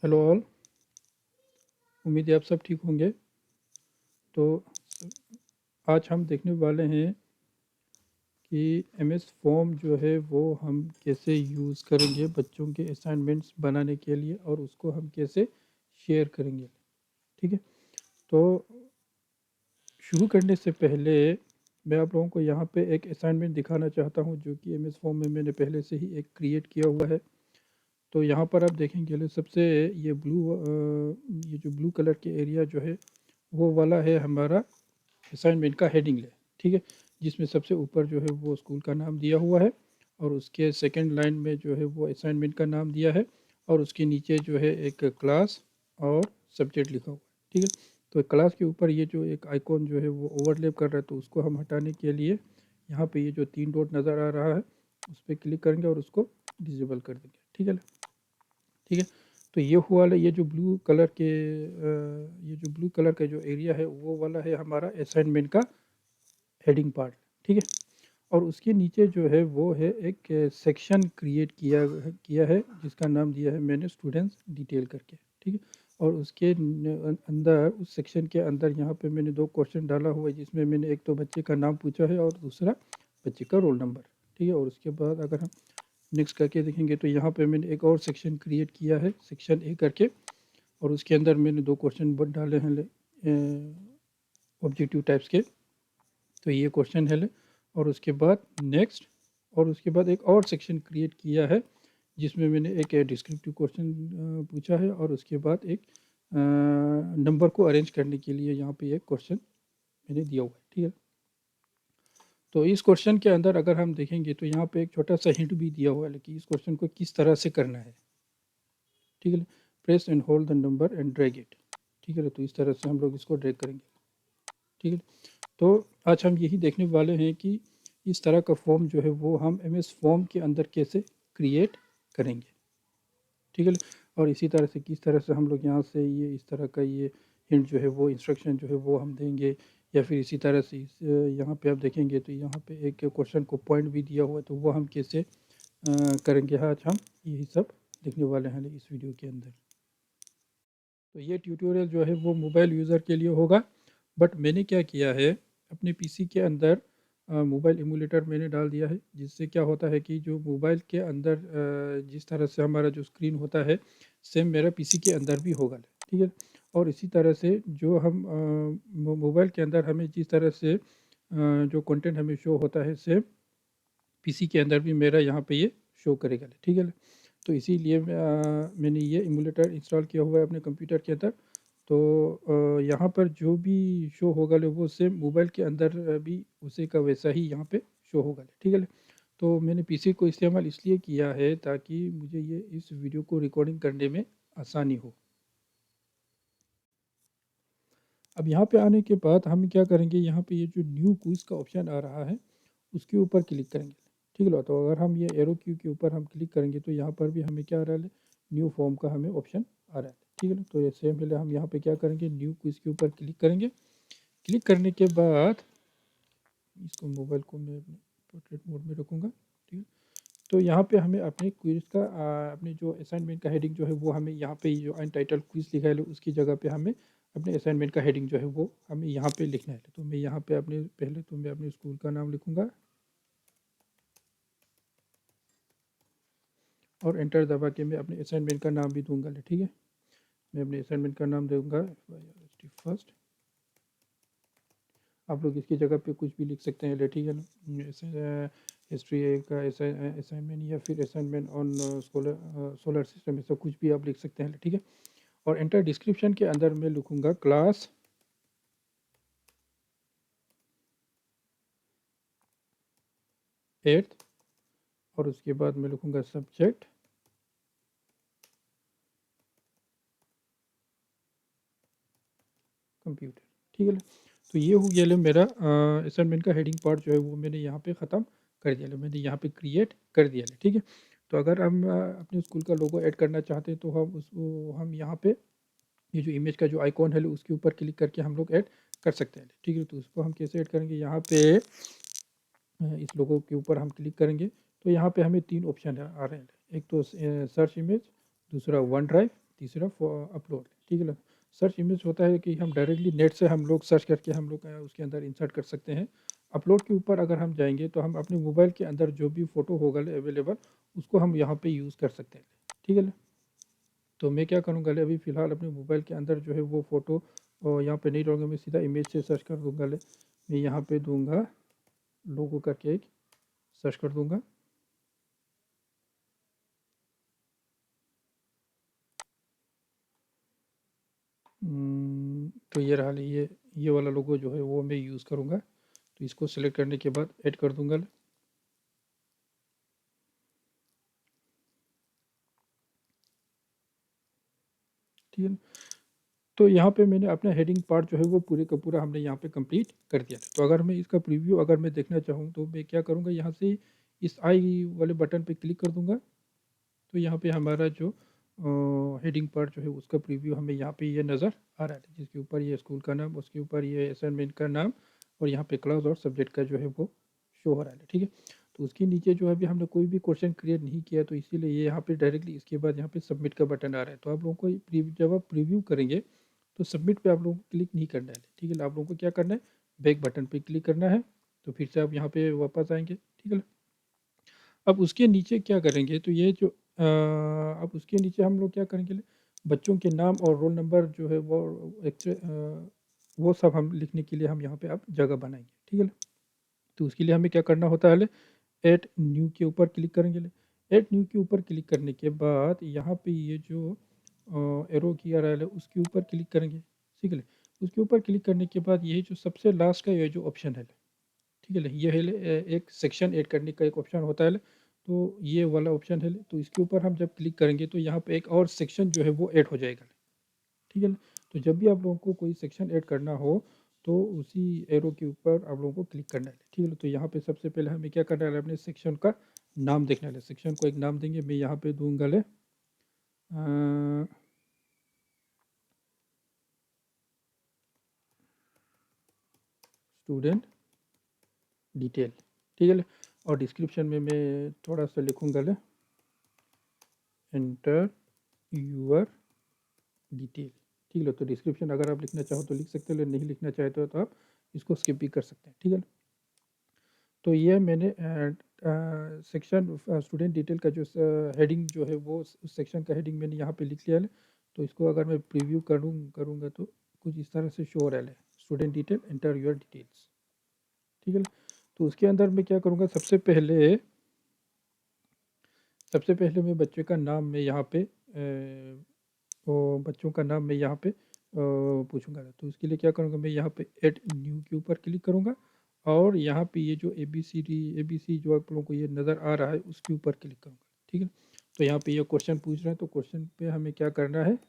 Hello all. उम्मीद है आप सब ठीक होंगे। तो आज हम देखने वाले हैं कि एमएस फॉर्म जो है वो हम कैसे यूज़ करेंगे बच्चों के असाइनमेंट्स बनाने के लिए और उसको हम कैसे शेयर करेंगे। ठीक है, तो शुरू करने से पहले मैं आप लोगों को यहाँ पे एक असाइनमेंट दिखाना चाहता हूँ जो कि एमएस फॉर्म में मैंने पहले से ही एक क्रिएट किया हुआ है। तो यहाँ पर आप देखेंगे सबसे ये ये जो ब्लू कलर के एरिया जो है वो वाला है हमारा असाइनमेंट का हेडिंग है। ठीक है, जिसमें सबसे ऊपर जो है वो स्कूल का नाम दिया हुआ है और उसके सेकंड लाइन में जो है वो असाइनमेंट का नाम दिया है और उसके नीचे जो है एक क्लास और सब्जेक्ट लिखा हुआ है। ठीक है, तो क्लास के ऊपर ये जो एक आइकॉन जो है वो ओवरलैप कर रहा है, तो उसको हम हटाने के लिए यहाँ पे ये जो 3 डॉट नज़र आ रहा है उस पर क्लिक करेंगे और उसको डिसेबल कर देंगे। ठीक है, ठीक है। तो ये हुआ वाला ये जो ब्लू कलर के ये जो ब्लू कलर का जो एरिया है वो वाला है हमारा असाइनमेंट का हेडिंग पार्ट। ठीक है, और उसके नीचे जो है वो है एक सेक्शन क्रिएट किया है जिसका नाम दिया है मैंने स्टूडेंट्स डिटेल करके। ठीक है, और उसके अंदर उस सेक्शन के अंदर यहाँ पे मैंने 2 क्वेश्चन डाला हुआ है जिसमें मैंने एक तो बच्चे का नाम पूछा है और दूसरा बच्चे का रोल नंबर। ठीक है, और उसके बाद अगर हम नेक्स्ट करके देखेंगे तो यहाँ पे मैंने एक और सेक्शन क्रिएट किया है सेक्शन ए करके और उसके अंदर मैंने 2 क्वेश्चन डाले हैं ऑब्जेक्टिव टाइप्स के। तो ये क्वेश्चन है और उसके बाद नेक्स्ट और उसके बाद एक और सेक्शन क्रिएट किया है जिसमें मैंने एक डिस्क्रिप्टिव क्वेश्चन पूछा है और उसके बाद एक नंबर को अरेंज करने के लिए यहाँ पे एक क्वेश्चन मैंने दिया हुआ है। ठीक है, तो इस क्वेश्चन के अंदर अगर हम देखेंगे तो यहाँ पे एक छोटा सा हिंट भी दिया हुआ है कि इस क्वेश्चन को किस तरह से करना है। ठीक है, press and hold the number and drag it. ठीक है, तो इस तरह से हम लोग इसको ड्रैग करेंगे। ठीक है, तो आज हम यही देखने वाले हैं कि इस तरह का फॉर्म जो है वो हम एमएस फॉर्म के अंदर कैसे क्रिएट करेंगे। ठीक है, और इसी तरह से किस तरह से हम लोग यहाँ से ये इस तरह का ये हिंट जो है वो इंस्ट्रक्शन जो है वो हम देंगे या फिर इसी तरह से यहाँ पे आप देखेंगे तो यहाँ पे एक क्वेश्चन को पॉइंट भी दिया हुआ है तो वो हम कैसे करेंगे। आज हम यही सब देखने वाले हैं इस वीडियो के अंदर। तो ये ट्यूटोरियल जो है वो मोबाइल यूज़र के लिए होगा, बट मैंने क्या किया है अपने पीसी के अंदर मोबाइल एमुलेटर मैंने डाल दिया है जिससे क्या होता है कि जो मोबाइल के अंदर जिस तरह से हमारा जो स्क्रीन होता है सेम मेरा पीसी के अंदर भी होगा। ठीक है, और इसी तरह से जो हम मोबाइल के अंदर हमें जिस तरह से जो कंटेंट हमें शो होता है सेम पीसी के अंदर भी मेरा यहाँ पे ये शो करेगा। ठीक है, तो इसीलिए मैंने ये इमुलेटर इंस्टॉल किया हुआ है अपने कंप्यूटर के अंदर। तो यहाँ पर जो भी शो होगा वो सेम मोबाइल के अंदर भी उसी का वैसा ही यहाँ पे शो होगा। ठीक है, तो मैंने पीसी को इस्तेमाल इसलिए किया है ताकि मुझे ये इस वीडियो को रिकॉर्डिंग करने में आसानी हो। अब यहाँ पे आने के बाद हम क्या करेंगे, यहाँ पे ये जो न्यू क्विज का ऑप्शन आ रहा है उसके ऊपर क्लिक करेंगे। ठीक है, तो अगर हम ये एरो क्यू के ऊपर हम क्लिक करेंगे तो यहाँ पर भी हमें क्या आ रहा है, न्यू फॉर्म का हमें ऑप्शन आ रहा है। ठीक है, तो ये सेम पहले हम यहाँ पे क्या करेंगे, न्यू क्विज के ऊपर क्लिक करेंगे। क्लिक करने के बाद इसको मोबाइल को मैं अपने पोर्ट्रेट मोड में रखूँगा। ठीक है, तो यहाँ पे हमें अपने क्विज का अपने जो असाइनमेंट का हेडिंग जो है वो हमें यहाँ पे जो अनटाइटल्ड क्विज लिखा है उसकी जगह पे हमें अपने असाइनमेंट का हेडिंग जो है वो हमें यहाँ पे लिखना है। तो मैं यहाँ पे अपने पहले तो मैं अपने स्कूल का नाम लिखूँगा और एंटर दबा के मैं अपने असाइनमेंट का नाम भी दूंगा। ठीक है, मैं अपने असाइनमेंट का नाम दूंगा फर्स्ट। आप लोग इसकी जगह पे कुछ भी लिख सकते हैं। ठीक है ना, हिस्ट्री का असाइनमेंट या फिर असाइनमेंट ऑन सोलर सिस्टम, ऐसा कुछ भी आप लिख सकते हैं। ठीक है, और एंटर डिस्क्रिप्शन के अंदर मैं लिखूंगा क्लास 8th और उसके बाद मैं लिखूंगा सब्जेक्ट कंप्यूटर। ठीक है, तो ये हो गया मेरा असाइनमेंट का हेडिंग पार्ट जो है वो मैंने यहाँ पे ख़त्म कर दिया, मैंने यहाँ पे क्रिएट कर दिया। ठीक है, तो अगर हम अपने स्कूल का लोगो ऐड करना चाहते हैं तो हम उसको हम यहाँ पे ये जो इमेज का जो आइकॉन है उसके ऊपर क्लिक करके हम लोग ऐड कर सकते हैं। ठीक है, तो उसको हम कैसे ऐड करेंगे, यहाँ पे इस लोगो के ऊपर हम क्लिक करेंगे तो यहाँ पे हमें 3 ऑप्शन आ रहे हैं। एक तो सर्च इमेज, दूसरा वन ड्राइव तीसरा अपलोड, ठीक है ना। सर्च इमेज होता है कि हम डायरेक्टली नेट से हम लोग सर्च करके हम लोग उसके अंदर इंसर्ट कर सकते हैं। अपलोड के ऊपर अगर हम जाएंगे तो हम अपने मोबाइल के अंदर जो भी फ़ोटो होगा अवेलेबल उसको हम यहाँ पे यूज़ कर सकते हैं, ठीक है ना। तो मैं क्या करूँगा अभी फ़िलहाल अपने मोबाइल के अंदर जो है वो फ़ोटो यहाँ पे नहीं रहूँगा, मैं सीधा इमेज से सर्च कर दूँगा। मैं यहाँ पे दूँगा लोगो करके एक सर्च कर दूँगा। तो ये रहा, ये वाला लोगो जो है वो मैं यूज़ करूँगा। तो इसको सिलेक्ट करने के बाद ऐड कर दूँगा। ठीक है। तो यहाँ पे मैंने अपना हेडिंग पार्ट जो है वो पूरे का पूरा हमने यहाँ पे कंप्लीट कर दिया। तो अगर मैं इसका प्रीव्यू अगर मैं देखना चाहूँ तो मैं क्या करूँगा, यहाँ से इस आई वाले बटन पे क्लिक कर दूँगा। तो यहाँ पे हमारा जो हेडिंग पार्ट जो है उसका प्रीव्यू हमें यहाँ पे ये नज़र आ रहा है, जिसके ऊपर ये स्कूल का नाम, उसके ऊपर ये असाइनमेंट का नाम और यहाँ पे क्लास और सब्जेक्ट का जो है वो शो हो रहा है, ठीक है। तो उसके नीचे जो है अभी हमने कोई भी क्वेश्चन क्रिएट नहीं किया, तो इसीलिए ये यहाँ पे डायरेक्टली इसके बाद यहाँ पे सबमिट का बटन आ रहा है। तो आप लोगों को जब आप प्रीव्यू करेंगे तो सबमिट पे आप लोगों को क्लिक नहीं करना है, ठीक है। आप लोगों को क्या करना है, बैक बटन पे क्लिक करना है। तो फिर से आप यहाँ पे वापस आएंगे, ठीक है। अब उसके नीचे क्या करेंगे, तो ये जो अब उसके नीचे हम लोग क्या करेंगे, बच्चों के नाम और रोल नंबर जो है वो सब हम लिखने के लिए हम यहाँ पे अब जगह बनाएंगे, ठीक है। तो उसके लिए हमें क्या करना होता है, ऐड न्यू के ऊपर क्लिक करेंगे। ऐड न्यू के ऊपर क्लिक करने के बाद यहाँ पे ये जो एरो की आ रहा है उसके ऊपर क्लिक करेंगे, ठीक है। उसके ऊपर क्लिक करने के बाद ये जो सबसे लास्ट का ये जो ऑप्शन है, ठीक है, ये है एक सेक्शन ऐड करने का एक ऑप्शन होता है। तो ये वाला ऑप्शन है, तो इसके ऊपर हम जब क्लिक करेंगे तो यहाँ पे एक और सेक्शन जो है वो ऐड हो जाएगा, ठीक है। तो जब भी आप लोगों को कोई सेक्शन ऐड करना हो तो उसी एरो के ऊपर आप लोगों को क्लिक करना है, ठीक है। तो यहाँ पे सबसे पहले हमें क्या करना है, अपने सेक्शन का नाम देखना है। सेक्शन को एक नाम देंगे, मैं यहाँ पे दूंगा स्टूडेंट डिटेल, ठीक है। और डिस्क्रिप्शन में मैं थोड़ा सा लिखूंगा एंटर यूर डिटेल, ठीक है। तो डिस्क्रिप्शन अगर आप लिखना चाहो तो लिख सकते हो, नहीं लिखना चाहते हो तो आप इसको स्किप भी कर सकते हैं, ठीक है। तो ये मैंने सेक्शन स्टूडेंट डिटेल का जो हेडिंग जो है वो उस सेक्शन का हेडिंग मैंने यहाँ पे लिख लिया है। तो इसको अगर मैं प्रीव्यू करूँगा तो कुछ इस तरह से शो हो रहा है, student detail enter your details, ठीक है। तो उसके अंदर मैं क्या करूँगा, सबसे पहले मैं बच्चे का नाम मैं यहाँ पे बच्चों का नाम मैं यहाँ पे पूछूंगा। तो उसके लिए क्या करूँगा, मैं यहाँ पे ऐड न्यू के ऊपर क्लिक करूँगा और यहाँ पे ये जो ABC जो आप लोगों को ये नज़र आ रहा है उसके ऊपर क्लिक करूँगा, ठीक है। तो यहाँ पे ये क्वेश्चन पूछ रहे हैं, तो क्वेश्चन पे हमें क्या करना है,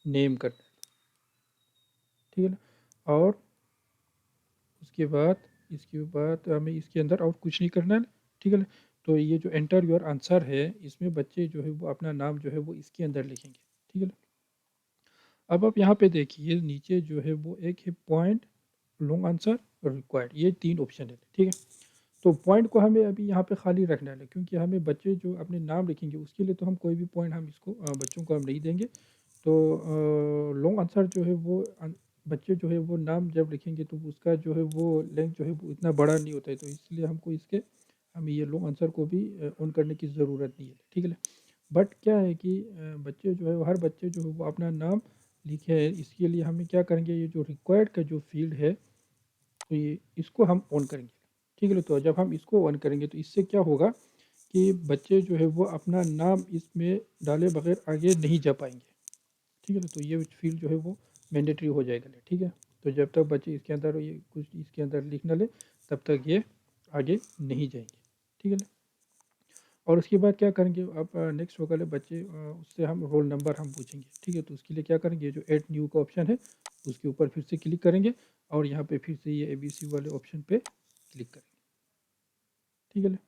नेम करना है, ठीक है ना। और इसके बाद हमें इसके अंदर और कुछ नहीं करना है, ठीक है ना। तो ये जो एंटर योर आंसर है इसमें बच्चे जो है वो अपना नाम जो है वो इसके अंदर लिखेंगे, ठीक है ना। अब आप यहाँ पे देखिए नीचे जो है वो एक है पॉइंट, लॉन्ग आंसर और रिक्वायर्ड, ये 3 ऑप्शन है, ठीक है। तो पॉइंट को हमें अभी यहाँ पे खाली रखना है, क्योंकि हमें बच्चे जो अपने नाम लिखेंगे उसके लिए तो हम कोई भी पॉइंट हम इसको बच्चों को हम नहीं देंगे। तो लॉन्ग आंसर जो है वो बच्चे जो है वो नाम जब लिखेंगे तो उसका जो है वो लेंथ जो है वो इतना बड़ा नहीं होता है, तो इसलिए हमको हमें ये लॉन्ग आंसर को भी ऑन करने की ज़रूरत नहीं है, ठीक है। बट क्या है कि बच्चे जो है हर बच्चे जो है वो अपना नाम लिखे है, इसके लिए हमें क्या करेंगे, ये जो रिक्वायर्ड का जो फील्ड है तो ये इसको हम ऑन करेंगे, ठीक है। तो जब हम इसको ऑन करेंगे तो इससे क्या होगा कि बच्चे जो है वो अपना नाम इसमें डाले बगैर आगे नहीं जा पाएंगे, ठीक है ना। तो ये फील्ड जो है वो मैंडेटरी हो जाएगा, ठीक है। तो जब तक बच्चे इसके अंदर ये कुछ इसके अंदर लिख ना ले तब तक ये आगे नहीं जाएंगे, ठीक है ना। और उसके बाद क्या करेंगे, अब नेक्स्ट होगा बच्चे उससे हम रोल नंबर हम पूछेंगे, ठीक है। तो उसके लिए क्या करेंगे, जो ऐड न्यू का ऑप्शन है उसके ऊपर फिर से क्लिक करेंगे और यहाँ पे फिर से ये ABC वाले ऑप्शन पे क्लिक करेंगे, ठीक है।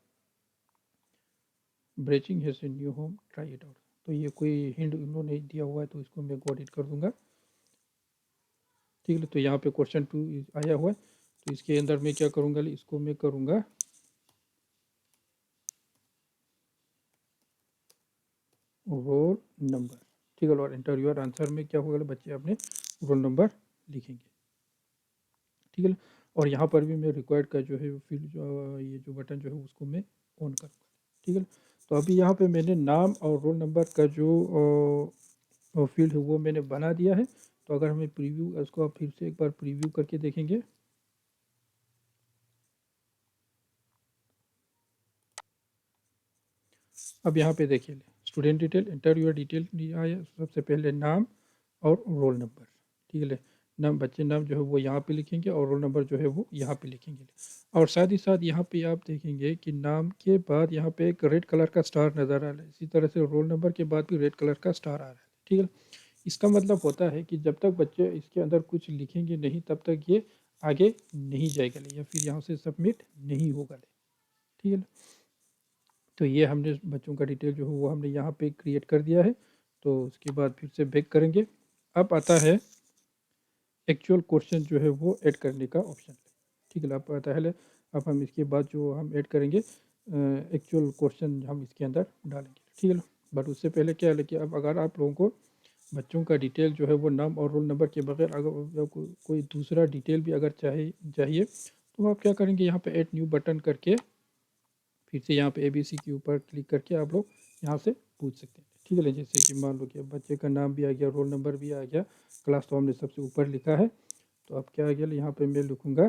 Breaching has a new home, try it out. तो ये कोई हिंट इन्होंने दिया हुआ है तो इसको मैं गॉट इट कर दूंगा, ठीक है। तो यहाँ पे क्वेश्चन 2 आया हुआ है, तो इसके अंदर मैं क्या करूँगा, इसको मैं करूँगा रोल नंबर, ठीक है। और एंटर योर आंसर में क्या होगा, बच्चे अपने रोल नंबर लिखेंगे, ठीक है। और यहाँ पर भी मैं रिक्वायर्ड का जो है फिल जो ये जो बटन जो है उसको मैं ऑन करूँगा, ठीक है। तो अभी यहाँ पे मैंने नाम और रोल नंबर का जो फील्ड है वो मैंने बना दिया है। तो अगर हमें प्रीव्यू उसको आप फिर से एक बार प्रीव्यू करके देखेंगे, अब यहाँ पे देखिए student detail, enter your detail दिया है। सबसे पहले नाम और रोल नंबर, ठीक है। नाम बच्चे नाम जो है वो यहाँ पे लिखेंगे और रोल नंबर जो है वो यहाँ पे लिखेंगे। और साथ ही साथ यहाँ पे आप देखेंगे कि नाम के बाद यहाँ पे एक रेड कलर का स्टार नज़र आ रहा है, इसी तरह से रोल नंबर के बाद भी रेड कलर का स्टार आ रहा है, ठीक है। इसका मतलब होता है कि जब तक बच्चे इसके अंदर कुछ लिखेंगे नहीं तब तक ये आगे नहीं जाएगा या फिर यहाँ से सबमिट नहीं होगा, ठीक है। तो ये हमने बच्चों का डिटेल जो है वो हमने यहाँ पे क्रिएट कर दिया है। तो उसके बाद फिर से बैक करेंगे। अब आता है एक्चुअल क्वेश्चन जो है वो ऐड करने का ऑप्शन, ठीक है। अब आता है, अब हम इसके बाद जो हम ऐड करेंगे एक्चुअल क्वेश्चन हम इसके अंदर डालेंगे, ठीक है। बट उससे पहले क्या है कि अब अगर आप लोगों को बच्चों का डिटेल जो है वो नाम और रोल नंबर के बगैर अगर कोई दूसरा डिटेल भी अगर चाहिए तो आप क्या करेंगे, यहाँ पे ऐड न्यू बटन करके फिर से यहाँ पे ABC के ऊपर क्लिक करके आप लोग यहाँ से पूछ सकते हैं, ठीक है। जैसे कि मान लो कि बच्चे का नाम भी आ गया, रोल नंबर भी आ गया, क्लास तो हमने सबसे ऊपर लिखा है। तो अब क्या आ गया, यहाँ पे मैं लिखूँगा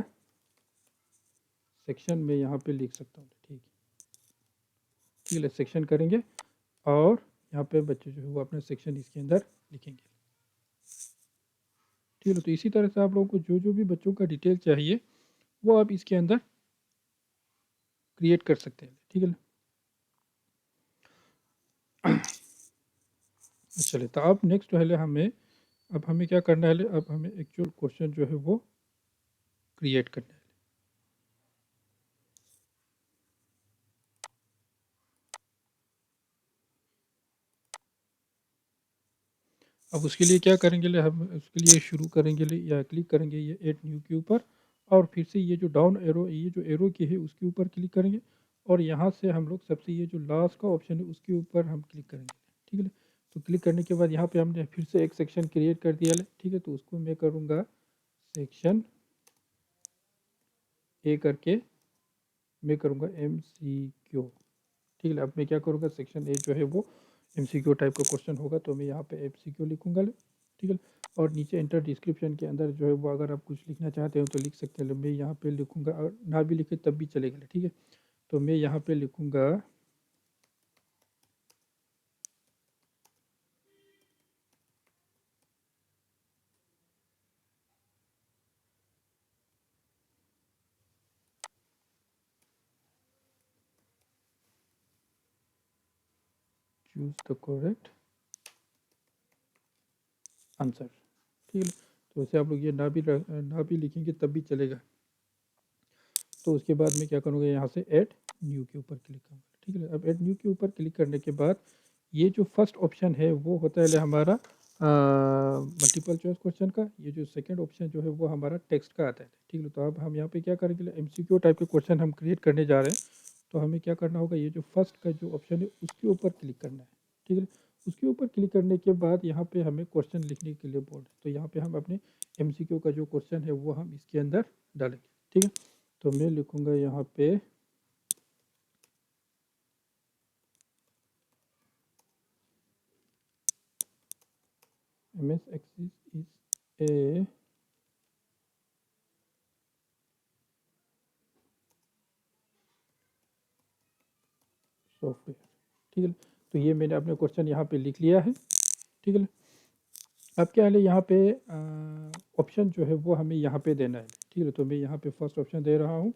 सेक्शन में, यहाँ पे लिख सकता हूँ, ठीक है। सेक्शन करेंगे और यहाँ पे बच्चे जो है वो अपना सेक्शन इसके अंदर लिखेंगे, ठीक है। तो इसी तरह से आप लोगों को जो जो भी बच्चों का डिटेल चाहिए वो आप इसके अंदर क्रिएट कर सकते हैं, ठीक है। चलिए, तो अब नेक्स्ट पहले अब हमें क्या करना है, अब हमें एक्चुअल क्वेश्चन जो है वो क्रिएट करना है। अब उसके लिए क्या करेंगे, हम उसके लिए शुरू करेंगे या क्लिक करेंगे ये ऐड न्यू के ऊपर, और फिर से ये जो डाउन एरो, ये जो एरो की है उसके ऊपर क्लिक करेंगे और यहाँ से हम लोग सबसे ये जो लास्ट का ऑप्शन है उसके ऊपर हम क्लिक करेंगे, ठीक है। तो क्लिक करने के बाद यहाँ पे हमने फिर से एक सेक्शन क्रिएट कर दिया है, ठीक है। तो उसको मैं करूँगा सेक्शन ए करके मैं करूँगा MCQ, ठीक है। अब मैं क्या करूँगा, सेक्शन ए जो है वो MCQ टाइप का क्वेश्चन होगा तो मैं यहाँ पे MCQ लिखूँगा, ठीक है। और नीचे एंटर डिस्क्रिप्शन के अंदर जो है वो अगर आप कुछ लिखना चाहते हो तो लिख सकते हैं। मैं यहाँ पे लिखूँगा, और ना भी लिखे तब भी चलेगा, ठीक है। तो मैं यहाँ पे लिखूँगा चूज द करेक्ट आंसर, ठीक है। तो वैसे आप लोग ये ना भी लिखेंगे तब भी चलेगा। तो उसके बाद मैं क्या करूँगा, यहाँ से ऐड न्यू के ऊपर क्लिक करूँगा, ठीक है। अब ऐड न्यू के ऊपर क्लिक करने के बाद ये जो फर्स्ट ऑप्शन है वो होता है हमारा मल्टीपल चॉइस क्वेश्चन का। ये जो सेकंड ऑप्शन जो है वो हमारा टेक्स्ट का आता है, ठीक है। तो अब हम यहाँ पे क्या करेंगे, MCQ टाइप के क्वेश्चन हम क्रिएट करने जा रहे हैं। तो हमें क्या करना होगा, ये जो फर्स्ट का जो ऑप्शन है उसके ऊपर क्लिक करना है, ठीक है। उसके ऊपर क्लिक करने के बाद यहाँ पे हमें क्वेश्चन लिखने के लिए बोर्ड, तो यहाँ पे हम अपने MCQ का जो क्वेश्चन है वो हम इसके अंदर डालेंगे, ठीक है। तो मैं लिखूँगा यहाँ पे MS Access is a software, ठीक है। तो ये मैंने अपने क्वेश्चन यहाँ पे लिख लिया है, ठीक है। अब क्या है, यहाँ पे ऑप्शन जो है वो हमें यहाँ पे देना है, ठीक है। तो मैं यहाँ पे फर्स्ट ऑप्शन दे रहा हूँ,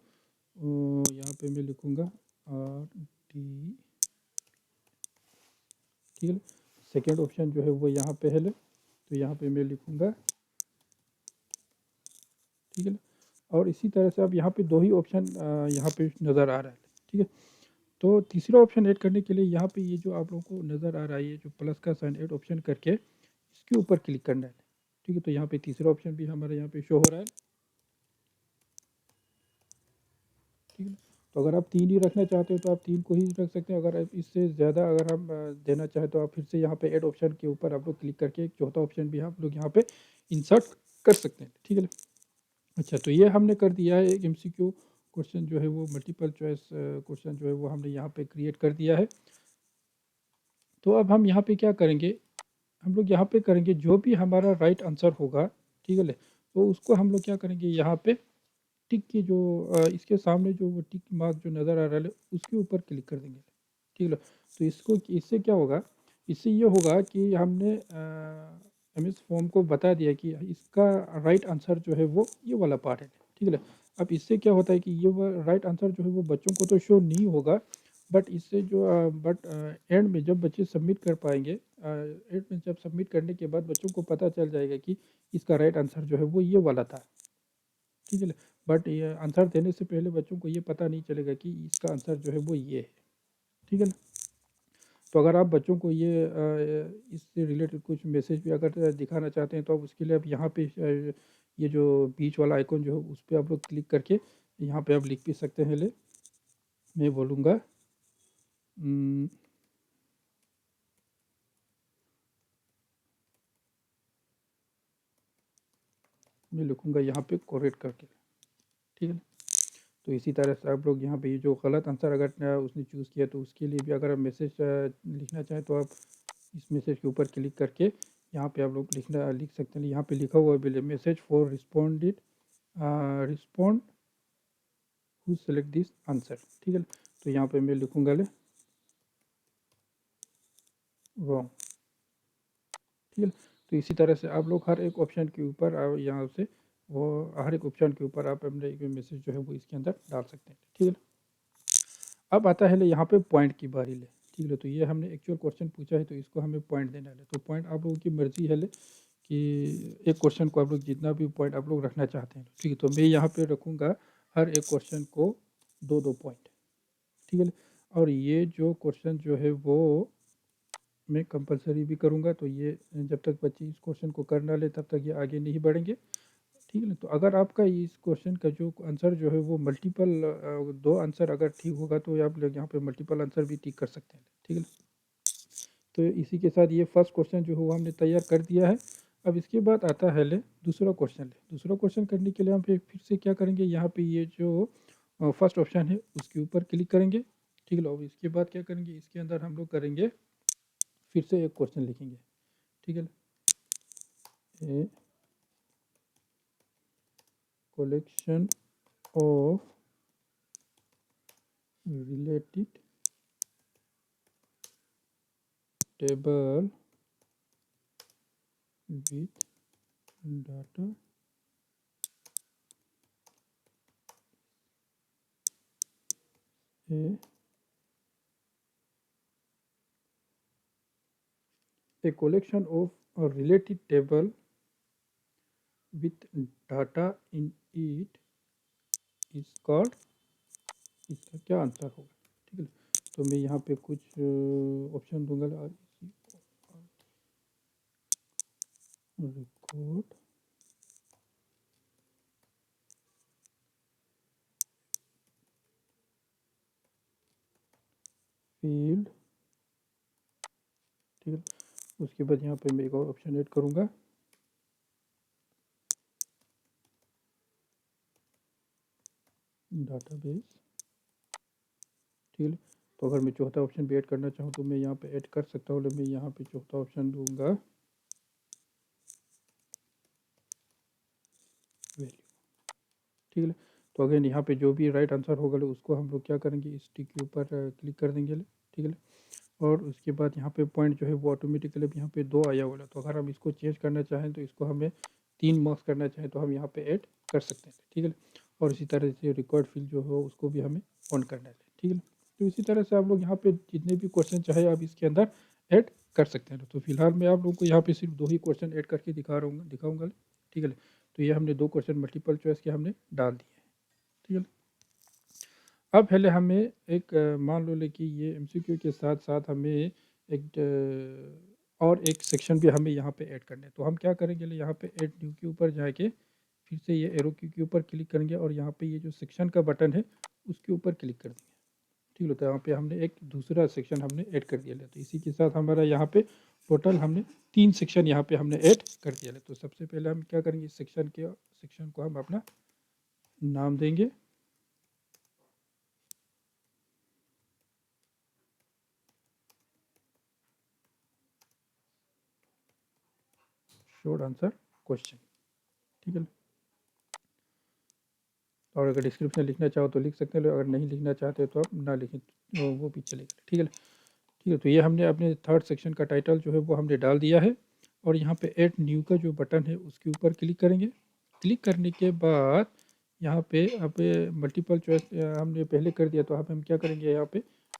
यहाँ पे मैं लिखूँगा RD, ठीक है। सेकेंड ऑप्शन जो है वो यहाँ पे है, तो यहाँ पे मैं लिखूँगा, ठीक है। और इसी तरह से अब यहाँ पे दो ही ऑप्शन यहाँ पे नज़र आ रहा है, ठीक है। तो तीसरा ऑप्शन ऐड करने के लिए यहाँ पे ये जो आप लोगों को नज़र आ रहा है, ये जो प्लस का साइन ऐड ऑप्शन करके इसके ऊपर क्लिक करना है, ठीक है। तो यहाँ पे तीसरा ऑप्शन भी हमारे यहाँ पे शो हो रहा है, ठीक है। तो अगर आप 3 ही रखना चाहते हो तो आप 3 को ही रख सकते हैं। अगर आप इससे ज़्यादा अगर हम देना चाहें तो आप फिर से यहाँ पे ऐड ऑप्शन के ऊपर आप लोग क्लिक करके एक चौथा ऑप्शन भी आप लोग यहाँ पे इंसर्ट कर सकते हैं, ठीक है। अच्छा, तो ये हमने कर दिया है, एक एमसीक्यू क्वेश्चन जो है वो मल्टीपल चॉइस क्वेश्चन जो है वो हमने यहाँ पे क्रिएट कर दिया है। तो अब हम यहाँ पे क्या करेंगे, हम लोग यहाँ पे करेंगे जो भी हमारा राइट आंसर होगा, ठीक है, तो उसको हम लोग क्या करेंगे, यहाँ पे टिक की जो इसके सामने जो वो टिक मार्क जो नज़र आ रहा है उसके ऊपर क्लिक कर देंगे, ठीक है। तो इसको इससे क्या होगा, इससे ये होगा कि हमने एमएस फॉर्म को बता दिया कि इसका राइट आंसर जो है वो ये वाला पार्ट है, ठीक है। अब इससे क्या होता है कि ये राइट आंसर जो है वो बच्चों को तो शो नहीं होगा, बट इससे जो बट एंड में जब बच्चे सबमिट कर पाएंगे, एंड में जब सबमिट करने के बाद बच्चों को पता चल जाएगा कि इसका राइट आंसर जो है वो ये वाला था, ठीक है। बट ये आंसर देने से पहले बच्चों को ये पता नहीं चलेगा कि इसका आंसर जो है वो ये है, ठीक है ना। तो अगर आप बच्चों को ये इससे रिलेटेड कुछ मैसेज भी अगर दिखाना चाहते हैं तो आप उसके लिए आप यहाँ पे ये जो बीच वाला आइकॉन जो है उस पर आप लोग क्लिक करके यहाँ पे आप लिख भी सकते हैं। मैं बोलूँगा मैं लिखूँगा यहाँ पे करेक्ट करके, ठीक है। तो इसी तरह से आप लोग यहाँ पे ये जो गलत आंसर अगर उसने चूज़ किया तो उसके लिए भी अगर आप मैसेज लिखना चाहें तो आप इस मैसेज के ऊपर क्लिक करके यहाँ पे आप लोग लिख सकते हैं। यहाँ पे लिखा हुआ है message for responded respond who select this answer, ठीक है। तो यहाँ पे मैं लिखूँगा रॉन्ग, ठीक है। तो इसी तरह से आप लोग हर एक ऑप्शन के ऊपर यहाँ से वो हर एक ऑप्शन के ऊपर आप अपने एक मैसेज जो है वो इसके अंदर डाल सकते हैं, ठीक है। अब आता है यहाँ पे पॉइंट की बारी ले, ठीक है। तो ये हमने एक्चुअल क्वेश्चन पूछा है तो इसको हमें पॉइंट देना है। तो पॉइंट आप लोगों की मर्जी है कि एक क्वेश्चन को आप लोग जितना भी पॉइंट आप लोग रखना चाहते हैं, ठीक है। तो मैं यहाँ पे रखूँगा हर एक क्वेश्चन को 2-2 पॉइंट, ठीक है। और ये जो क्वेश्चन जो है वो मैं कंपलसरी भी करूँगा, तो ये जब तक बच्चे इस क्वेश्चन को कर ना ले तब तक ये आगे नहीं बढ़ेंगे, ठीक है ना। तो अगर आपका इस क्वेश्चन का जो आंसर जो है वो मल्टीपल 2 आंसर अगर ठीक होगा तो आप लोग यहाँ पे मल्टीपल आंसर भी टिक कर सकते हैं, ठीक है। तो इसी के साथ ये फर्स्ट क्वेश्चन जो है वो हमने तैयार कर दिया है। अब इसके बाद आता है दूसरा क्वेश्चन। दूसरा क्वेश्चन करने के लिए हम फिर से क्या करेंगे, यहाँ पे ये जो फर्स्ट ऑप्शन है उसके ऊपर क्लिक करेंगे, ठीक है। अब इसके बाद क्या करेंगे, इसके अंदर हम लोग करेंगे फिर से एक क्वेश्चन लिखेंगे, ठीक है। ए collection of related table with data a collection of a related table with data in it is called, इसका क्या आंसर होगा, ठीक है। तो मैं यहाँ पे कुछ ऑप्शन दूंगा, रिकॉर्ड फील्ड, ठीक है। उसके बाद यहाँ पे मैं एक और ऑप्शन ऐड करूँगा, डाटाबेस, ठीक है। तो अगर मैं चौथा ऑप्शन भी ऐड करना चाहूँ तो मैं यहाँ पे ऐड कर सकता हूँ। मैं यहाँ पे चौथा ऑप्शन दूंगा वैल्यू, ठीक है। तो अगेन यहाँ पे जो भी राइट आंसर होगा उसको हम लोग क्या करेंगे, इस टिक के ऊपर क्लिक कर देंगे, ठीक है। और उसके बाद यहाँ पे पॉइंट जो है वो ऑटोमेटिकली यहाँ पे 2 आया हुआ है। तो अगर हम इसको चेंज करना चाहें तो इसको हमें 3 मार्क्स करना चाहें तो हम यहाँ पे ऐड कर सकते हैं, ठीक है। और इसी तरह से रिकॉर्ड फील्ड जो हो उसको भी हमें ऑन करना है, ठीक है। तो इसी तरह से आप लोग यहाँ पे जितने भी क्वेश्चन चाहे आप इसके अंदर ऐड कर सकते हैं। तो फिलहाल मैं आप लोगों को यहाँ पे सिर्फ 2 ही क्वेश्चन ऐड करके दिखाऊंगा, ठीक है। तो ये हमने 2 क्वेश्चन मल्टीपल चॉइस के हमने डाल दिए हैं, ठीक है। अब पहले हमें एक मान लो कि ये एमसीक्यू के साथ साथ हमें एक और एक सेक्शन भी हमें यहाँ पे ऐड करना है। तो हम क्या करेंगे, यहाँ पे ऐड न्यू के ऊपर जाके फिर से ये एरो की के ऊपर क्लिक करेंगे और यहाँ पे ये जो सेक्शन का बटन है उसके ऊपर क्लिक कर देंगे। ठीक है, तो यहाँ पे हमने एक दूसरा सेक्शन हमने ऐड कर दिया है। तो इसी के साथ हमारा यहाँ पे टोटल हमने 3 सेक्शन यहाँ पे हमने ऐड कर दिया है। तो सबसे पहले हम क्या करेंगे, सेक्शन को हम अपना नाम देंगे। Short answer question. ठीक है, और अगर डिस्क्रिप्शन लिखना चाहो तो लिख सकते हैं, अगर नहीं लिखना चाहते तो आप ना लिखें तो वो भी चलेगा। ठीक है, ठीक है। तो ये हमने अपने थर्ड सेक्शन का टाइटल जो है वो हमने डाल दिया है और यहाँ पे ऐड न्यू का जो बटन है उसके ऊपर क्लिक करेंगे। क्लिक करने के बाद यहाँ पे अब मल्टीपल चॉइस हमने पहले कर दिया, तो यहाँ पे हम क्या करेंगे, यहाँ पे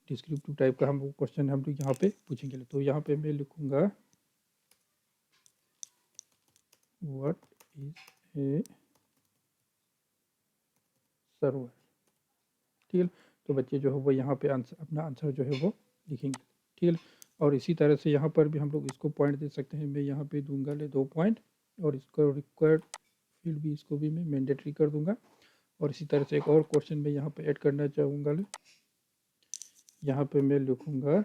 डिस्क्रिप्टिव टाइप का हम वो क्वेश्चन हम लोग यहाँ पे पूछेंगे। तो यहाँ पे मैं लिखूँगा व्हाट इज ए सर्वर। ठीक है, तो बच्चे जो है वो यहाँ पे आंसर अपना आंसर जो है वो लिखेंगे। ठीक है, और इसी तरह से यहाँ पर भी हम लोग इसको पॉइंट दे सकते हैं। मैं यहाँ पे दूंगा 2 पॉइंट और इसको रिक्वायर्ड फील्ड भी इसको भी मैं मैंडेटरी कर दूंगा। और इसी तरह से एक और क्वेश्चन मैं यहाँ पे ऐड करना चाहूँगा। यहाँ पे मैं लिखूँगा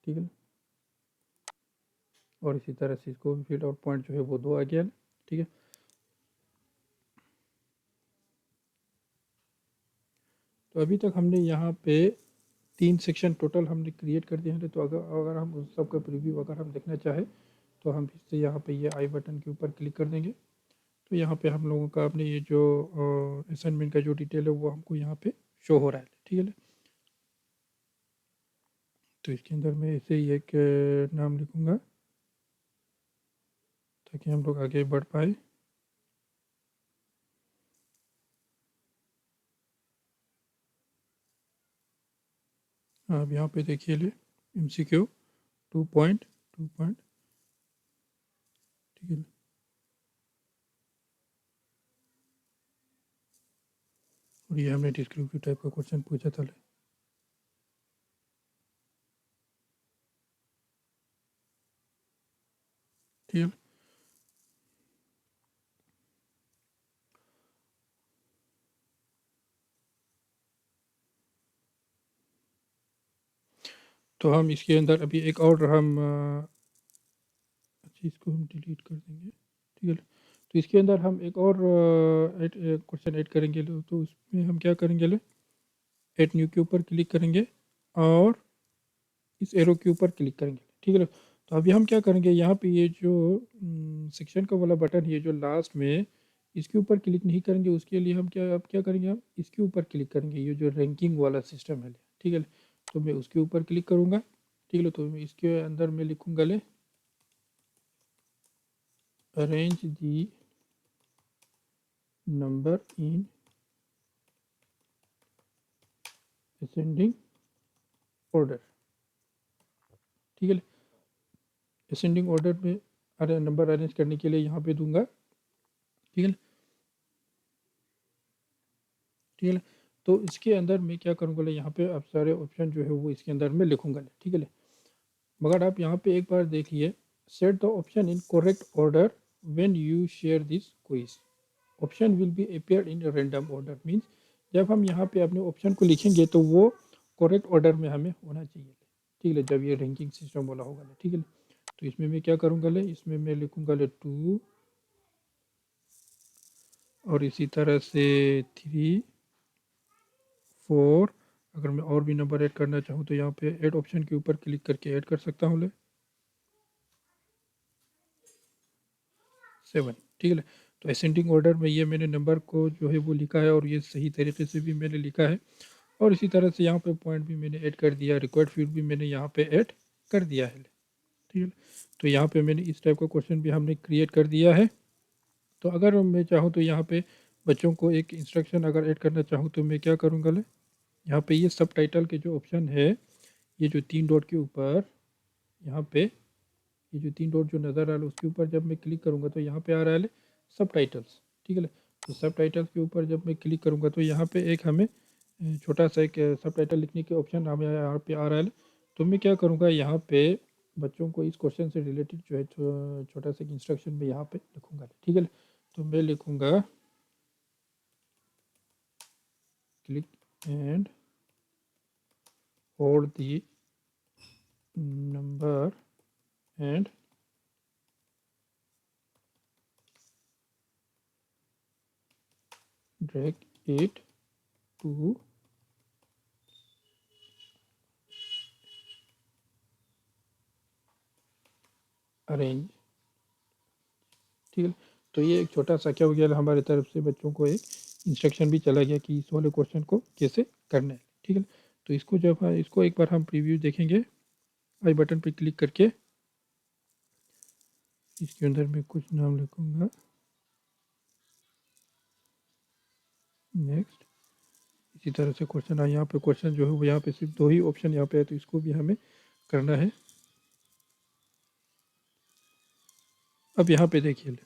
ठीक है, और इसी तरह से इसको भी फील्ड और पॉइंट जो है वो 2 आ गया। ठीक है, तो अभी तक हमने यहाँ पे 3 सेक्शन टोटल हमने क्रिएट कर दिए हैं। तो अगर हम उस सब का प्रीव्यू अगर हम देखना चाहें तो हम फिर से यहाँ पे ये आई बटन के ऊपर क्लिक कर देंगे। तो यहाँ पे हम लोगों का अपने ये जो असाइनमेंट का जो डिटेल है वो हमको यहाँ पे शो हो रहा है। ठीक है, तो इसके अंदर मैं ऐसे ही एक नाम लिखूँगा ताकि हम लोग आगे बढ़ पाए। अब यहाँ पे देखिए ले MCQ 2 पॉइंट। ठीक है, और ये हमने डिस्क्रिप्टिव टाइप का क्वेश्चन पूछा था। ठीक है, तो हम इसके अंदर अभी एक और हम अच्छा इसको हम डिलीट कर देंगे। ठीक है, तो इसके अंदर हम एक और क्वेश्चन ऐड करेंगे। तो उसमें हम क्या करेंगे, ऐड न्यू के ऊपर क्लिक करेंगे और इस एरो के ऊपर क्लिक करेंगे। ठीक है, तो अभी हम क्या करेंगे, यहाँ पे ये जो सेक्शन का वाला बटन है जो लास्ट में, इसके ऊपर क्लिक नहीं करेंगे। उसके लिए हम क्या करेंगे, हम इसके ऊपर क्लिक करेंगे, ये जो रैंकिंग वाला सिस्टम है। ठीक है, तो मैं उसके ऊपर क्लिक करूँगा। ठीक है, तो मैं इसके अंदर मैं लिखूँगा arrange the number in ascending order. ठीक है, असेंडिंग ऑर्डर में अरे नंबर अरेंज करने के लिए यहाँ पे दूंगा। ठीक है, ठीक है, तो इसके अंदर मैं क्या करूँगा, यहाँ पे अब सारे ऑप्शन जो है वो इसके अंदर मैं लिखूँगा। ठीक है, मगर आप यहाँ पे एक बार देखिए, set the option in correct order when you share this quiz. Option will be appear in random order. Means जब हम यहाँ पे अपने ऑप्शन को लिखेंगे तो वो करेक्ट ऑर्डर में हमें होना चाहिए। ठीक है, जब ये रैंकिंग सिस्टम वाला होगा। ठीक है, तो इसमें मैं क्या करूँगा, इसमें मैं लिखूँगा 2 और इसी तरह से 3 4। अगर मैं और भी नंबर ऐड करना चाहूँ तो यहाँ पे ऐड ऑप्शन के ऊपर क्लिक करके ऐड कर सकता हूँ 7। ठीक है, तो असेंडिंग ऑर्डर में ये मैंने नंबर को जो है वो लिखा है और ये सही तरीके से भी मैंने लिखा है। और इसी तरह से यहाँ पे पॉइंट भी मैंने ऐड कर दिया, रिक्वायर्ड फील्ड भी मैंने यहाँ पे ऐड कर दिया है। ठीक है, तो यहाँ पे मैंने इस टाइप का क्वेश्चन भी हमने क्रिएट कर दिया है। तो अगर मैं चाहूँ तो यहाँ पे बच्चों को एक इंस्ट्रक्शन अगर ऐड करना चाहूँ तो मैं क्या करूँगा, यहाँ पे ये सब टाइटल के जो ऑप्शन है, ये जो 3 डॉट के ऊपर यहाँ पे ये जो 3 डॉट जो नज़र आ रहा है उसके ऊपर जब मैं क्लिक करूँगा तो यहाँ पे आ रहा है सब टाइटल्स। ठीक है, तो सब टाइटल्स के ऊपर जब मैं क्लिक करूँगा तो यहाँ पे एक हमें छोटा सा एक सब टाइटल लिखने के ऑप्शन हमें यहाँ पे आ रहा है। तो मैं क्या करूँगा, यहाँ पे बच्चों को इस क्वेश्चन से रिलेटेड जो है छोटा सा इंस्ट्रक्शन में यहाँ पे लिखूँगा, ठीक है। तो मैं लिखूँगा click and hold the number and drag it to arrange, ठीक है। तो ये एक छोटा सा क्या हो गया, हमारे तरफ से बच्चों को एक इंस्ट्रक्शन भी चला गया कि इस वाले क्वेश्चन को कैसे करना है, ठीक है। तो इसको जब इसको एक बार हम प्रीव्यू देखेंगे, आई बटन पे क्लिक करके इसके अंदर मैं कुछ नाम लिखूंगा, नेक्स्ट। इसी तरह से क्वेश्चन आए, यहाँ पे क्वेश्चन जो है वो यहाँ पे सिर्फ दो ही ऑप्शन यहाँ पे है, तो इसको भी हमें करना है। अब यहाँ पे देखिए,